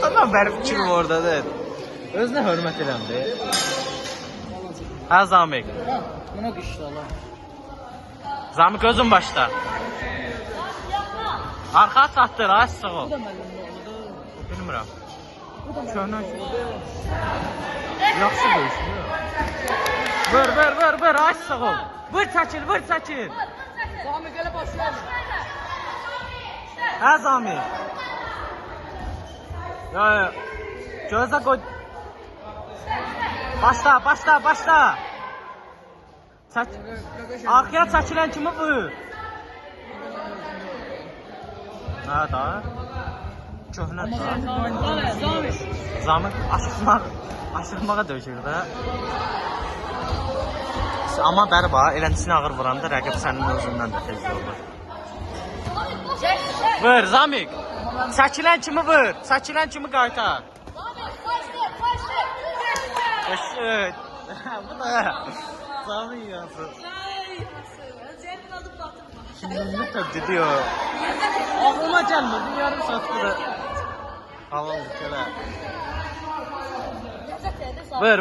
Tamam, benim fikrim oradadır. Özünə hörmət eləmdi. Hə Zamik. Buna qışdı Allah. Zamik özün başla. Arxa çatdır, ay sığı. Bu da müəllimin oğludur. Bilmirəm. Bu da Köhnə. oğludur. Yaxşı döyüşüyor. Vur, ay sığı. Vur çəkil. Zami gələ başlayalım. Hə Zamik. Ya. Gözə qoy. Başla. Çək. Arxaya çəkilən kimi vur. Hə da. Köhnə. Zamik aşırmağa döyüşür də. Amma bəri bax, eləncəsini ağır vuranda rəqib sənin özündən də tez olur. Vur Zamik. Çəkilən kimi vur. Çəkilən kimi qaytar. Eşit. Bu da. Zamik yansın. Kimdən təbdi diyor. Ağlıma gəlmir. Yarım saat burada. Halal gələ. Vur.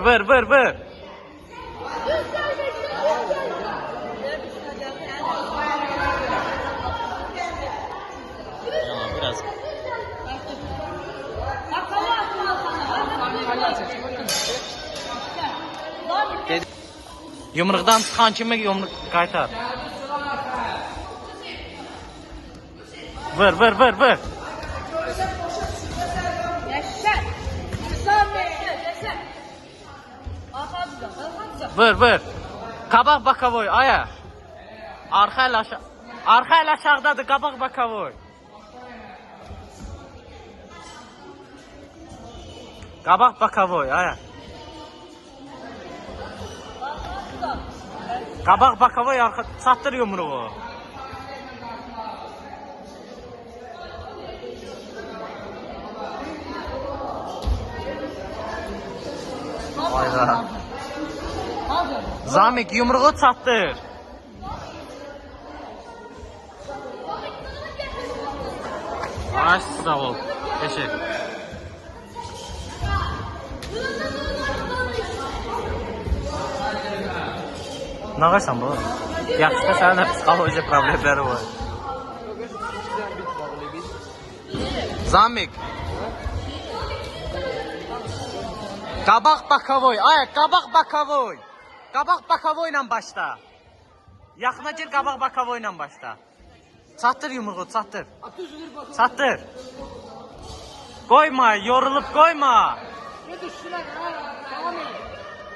Biraz. Yumruqdan çıxan kimi yumruq qaytar. Vur. Vur. Qabaq Bakavoy, aya. Arxa ilə aşağıdadır, qabaq Bakavoy. Qabaq Bakavoy, aya. Qabaq Bakavoy, arxa çatdır yumruğu. Ayda. Zamik yumruğu çatdır. Ay sağ ol. Teşekkür. Ne qarsan bu? Yaxşı sənin də psixoloji problemləri var. Zamik. Qabaq Bakavoy, Qabaq Bakavoy ilə başla. Yaxına gir, qabaq Bakavoy ilə başla. Çatdır yumruğu, çatdır. Qoyma, yorulub qoyma.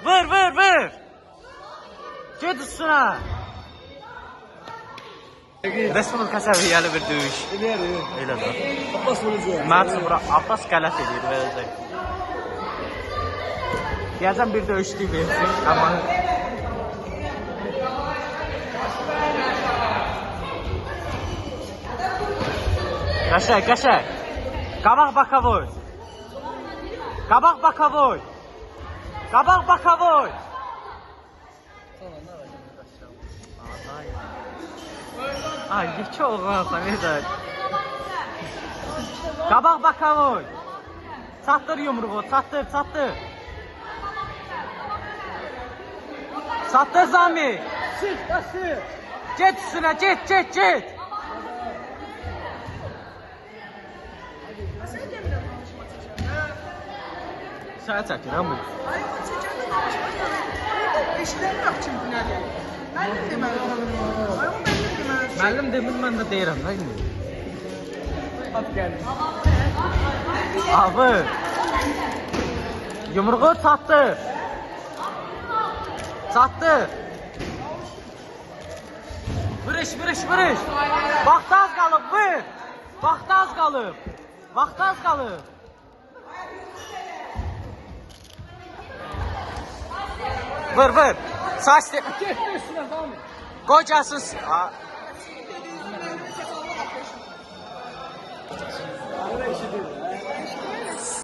Vur. Get üstünə. Respublika səviyyəli bir döyüş. Elə də. Abbas vuracaq. Mənim bura Abbas qələt edir, verəcək. Deyəcəm bir döyüşlük versin, amma... Qəşək. Qabaq Bakavoy. Ay, geçə oğlansan, edək. Qabaq Bakavoy. Çatdır yumruğu, çatdır. Çatdır Zamik. Sık. Get üstünə, get. Sənə çəkirəm bu. Müəllim demir, mən də deyirəm. At gəldi. Abi. Yumruğu çatdır. Vuruş. Vaxt az qalıb, vur. Vaxt az qalıb. Vur. Saç. Get üstünə Zami. Qoy gəlsin.